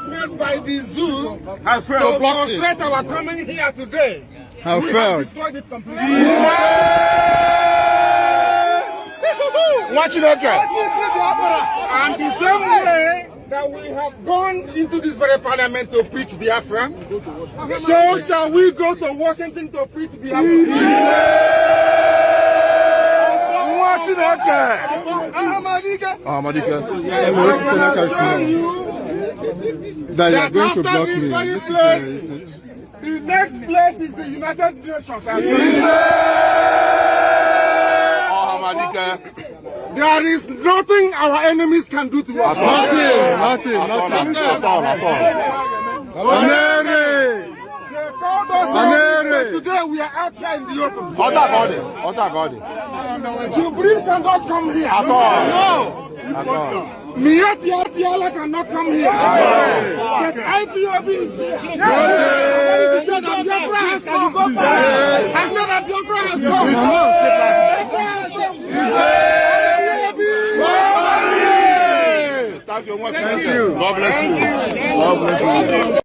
made by the zoo has failed to demonstrate our coming here today. Have failed. Destroyed it completely. Watch it again. And the same way that we have gone into this very parliament to preach Biafra, so shall we go to Washington to preach Biafra. Watch it again. That after this very place, the next place is the United Nations. There is nothing our enemies can do to us. Nothing. They called us down, today we are out here in the open. Jubril cannot come here. At all. No. Miatiala cannot come here. But IPOB is here. I said that Biafra has come. I said that Biafra has come. Thank you. God bless you.